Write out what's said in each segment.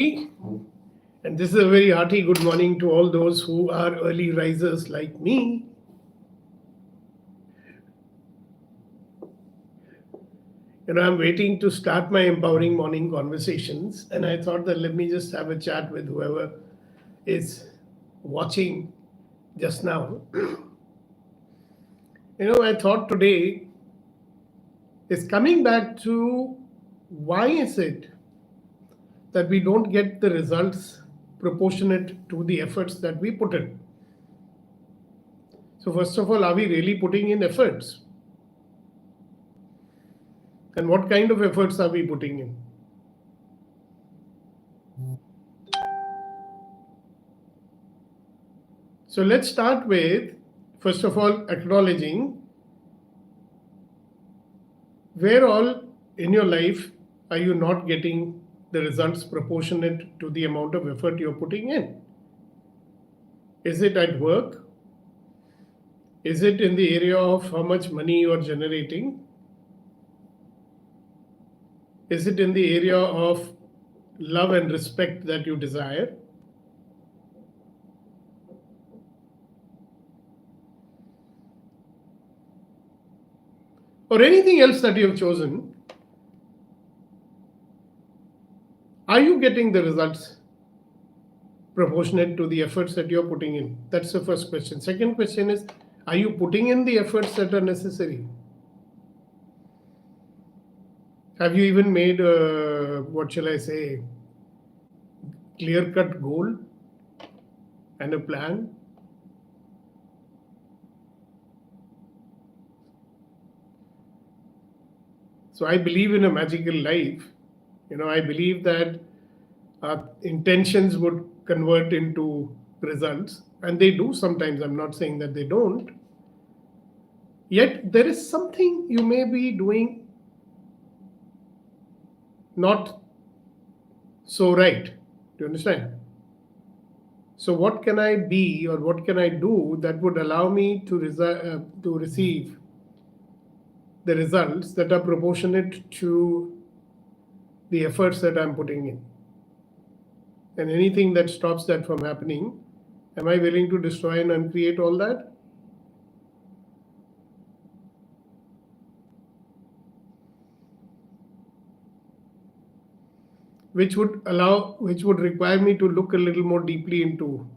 And this is a very hearty good morning to all those who are early risers like me. I'm waiting to start my empowering morning conversations, and I thought that let me just have a chat with whoever is watching just now. I thought today is coming back to why is it that we don't get the results proportionate to the efforts that we put in. So first of all, are we really putting in efforts? And what kind of efforts are we putting in? So let's start with, first of all, acknowledging where all in your life are you not getting the results proportionate to the amount of effort you're putting in? Is it at work? Is it in the area of how much money you're generating? Is it in the area of love and respect that you desire? Or anything else that you have chosen? Are you getting the results proportionate to the efforts that you're putting in? That's the first question. Second question is, are you putting in the efforts that are necessary? Have you even made a, clear-cut goal and a plan? So I believe in a magical life. I believe that our intentions would convert into results, and they do sometimes. I'm not saying that they don't. Yet there is something you may be doing not so right. Do you understand? So what can I be or what can I do that would allow me to receive the results that are proportionate to the efforts that I'm putting in? And anything that stops that from happening, am I willing to destroy and uncreate all that? Which would require me to look a little more deeply into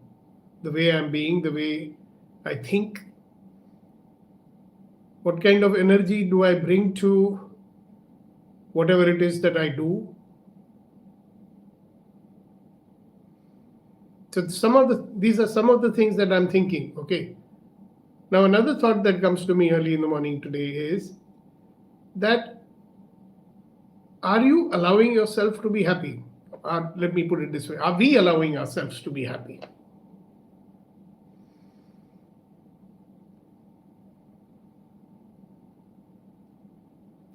the way I'm being, the way I think. What kind of energy do I bring to whatever it is that I do? So these are some of the things that I'm thinking. Okay. Now another thought that comes to me early in the morning today is that are you allowing yourself to be happy? Or let me put it this way, are we allowing ourselves to be happy?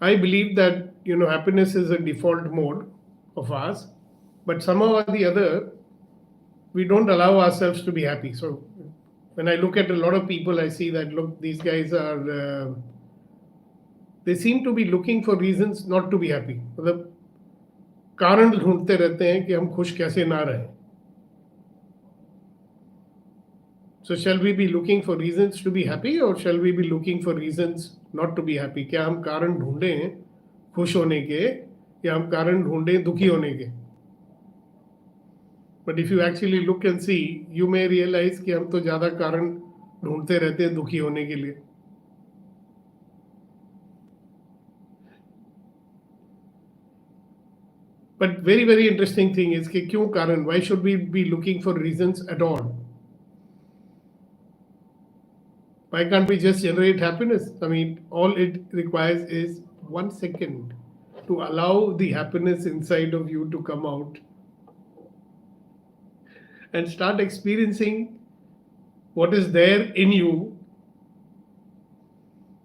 I believe that happiness is a default mode of ours, but somehow or the other, we don't allow ourselves to be happy. So when I look at a lot of people, I see that, look, these guys are, they seem to be looking for reasons not to be happy. मतलब कारण ढूंढते रहते हैं कि हम खुश कैसे ना रहें. So shall we be looking for reasons to be happy or shall we be looking for reasons not to be happy? क्या हम कारण ढूंढें खुश होने के या हम कारण ढूंढें दुखी होने के? But if you actually look and see, you may realize कि हम तो ज़्यादा कारण ढूंढते रहते हैं दुखी होने के लिए. But very, very interesting thing is कि क्यों कारण? Why should we be looking for reasons at all? Why can't we just generate happiness? I mean, all it requires is 1 second to allow the happiness inside of you to come out and start experiencing what is there in you.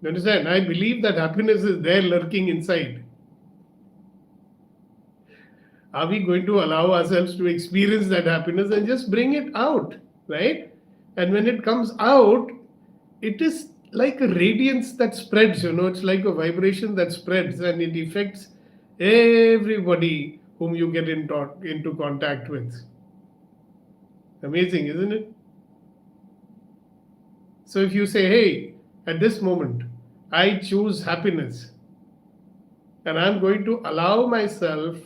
You understand? I believe that happiness is there lurking inside. Are we going to allow ourselves to experience that happiness and just bring it out, right? And when it comes out, it is like a radiance that spreads, it's like a vibration that spreads and it affects everybody whom you get into contact with. Amazing, isn't it? So if you say, hey, at this moment, I choose happiness, and I'm going to allow myself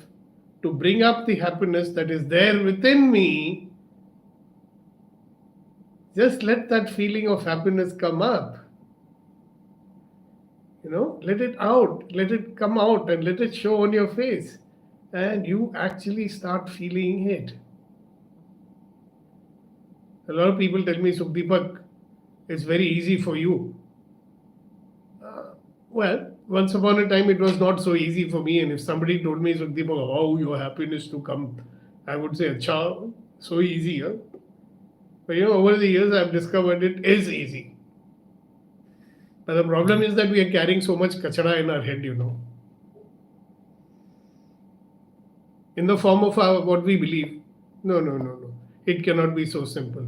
to bring up the happiness that is there within me, just let that feeling of happiness come up. Let it out, let it come out, and let it show on your face. And you actually start feeling it. A lot of people tell me, Sukhdeepak, it's very easy for you. Well, once upon a time, it was not so easy for me. And if somebody told me, Sukhdeepak, how your happiness to come, I would say, acha, so easy. Huh? But over the years, I've discovered it is easy. But the problem is that we are carrying so much kachara in our head, in the form of what we believe. No. It cannot be so simple.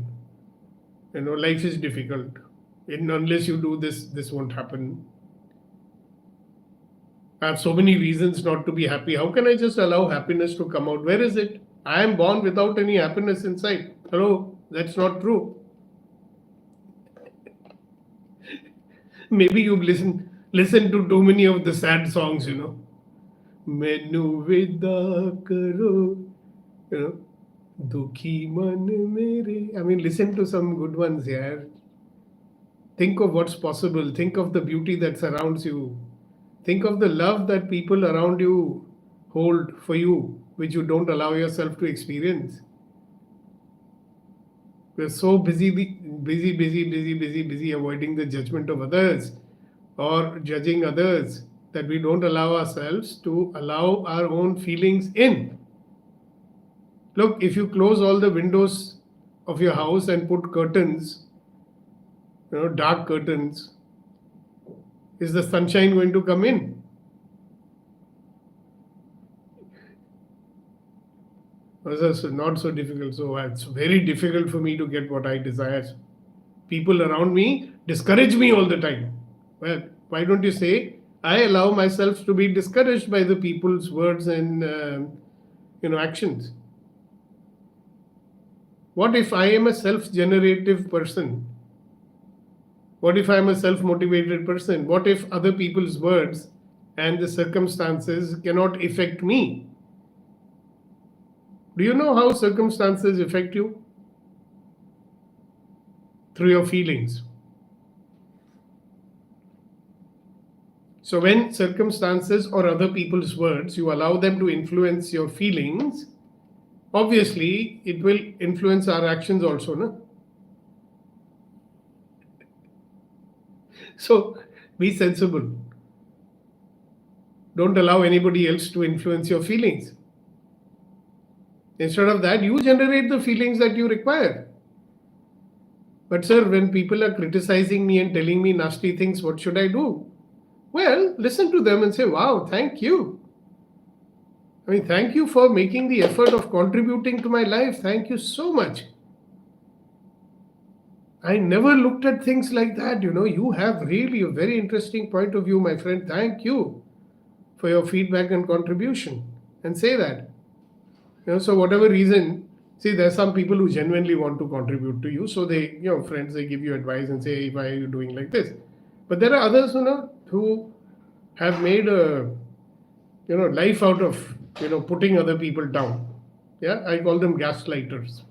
Life is difficult. And unless you do this, this won't happen. I have so many reasons not to be happy. How can I just allow happiness to come out? Where is it? I am born without any happiness inside. Hello, that's not true. Maybe you've listened to too many of the sad songs, Mainu vida karo, dukhi man mere. I mean, listen to some good ones here. Think of what's possible. Think of the beauty that surrounds you. Think of the love that people around you hold for you, which you don't allow yourself to experience. We're so busy avoiding the judgment of others or judging others that we don't allow ourselves to allow our own feelings in. Look, if you close all the windows of your house and put curtains, dark curtains, is the sunshine going to come in? It's not so difficult. So it's very difficult for me to get what I desire. People around me discourage me all the time. Well, why don't you say, I allow myself to be discouraged by the people's words and actions? What if I am a self-generative person? What if I am a self-motivated person? What if other people's words and the circumstances cannot affect me? Do you know how circumstances affect you? Through your feelings. So when circumstances or other people's words, you allow them to influence your feelings, obviously it will influence our actions also, no? So be sensible. Don't allow anybody else to influence your feelings. Instead of that, you generate the feelings that you require. But sir, when people are criticizing me and telling me nasty things, what should I do? Well, listen to them and say, wow, thank you. I mean, thank you for making the effort of contributing to my life. Thank you so much. I never looked at things like that. You have really a very interesting point of view, my friend. Thank you for your feedback and contribution. And say that. So whatever reason, see, there's some people who genuinely want to contribute to you. So they, friends, they give you advice and say, hey, why are you doing like this? But there are others, who have made a, life out of, putting other people down. Yeah, I call them gaslighters.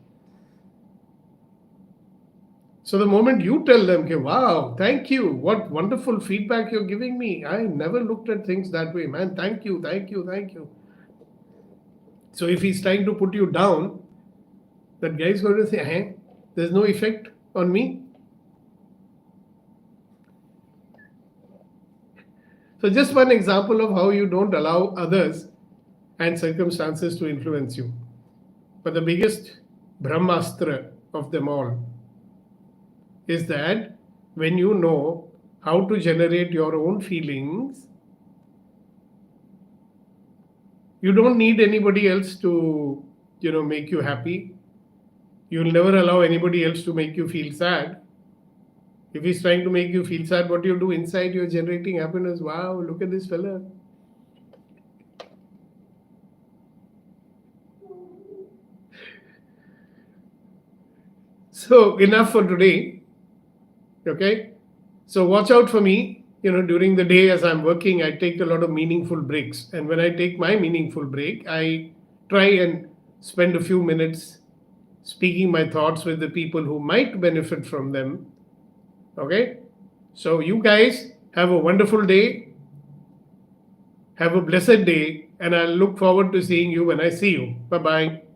So the moment you tell them, okay, wow, thank you, what wonderful feedback you're giving me. I never looked at things that way, man. Thank you. So if he's trying to put you down, that guy is going to say, hey, there's no effect on me. So just one example of how you don't allow others and circumstances to influence you. But the biggest Brahmastra of them all is that when you know how to generate your own feelings, you don't need anybody else to, make you happy. You'll never allow anybody else to make you feel sad. If he's trying to make you feel sad, what do you do inside? You're generating happiness. Wow, look at this fella. So enough for today. Okay. So watch out for me. During the day as I'm working, I take a lot of meaningful breaks. And when I take my meaningful break, I try and spend a few minutes speaking my thoughts with the people who might benefit from them. Okay. So you guys have a wonderful day. Have a blessed day. And I'll look forward to seeing you when I see you. Bye bye.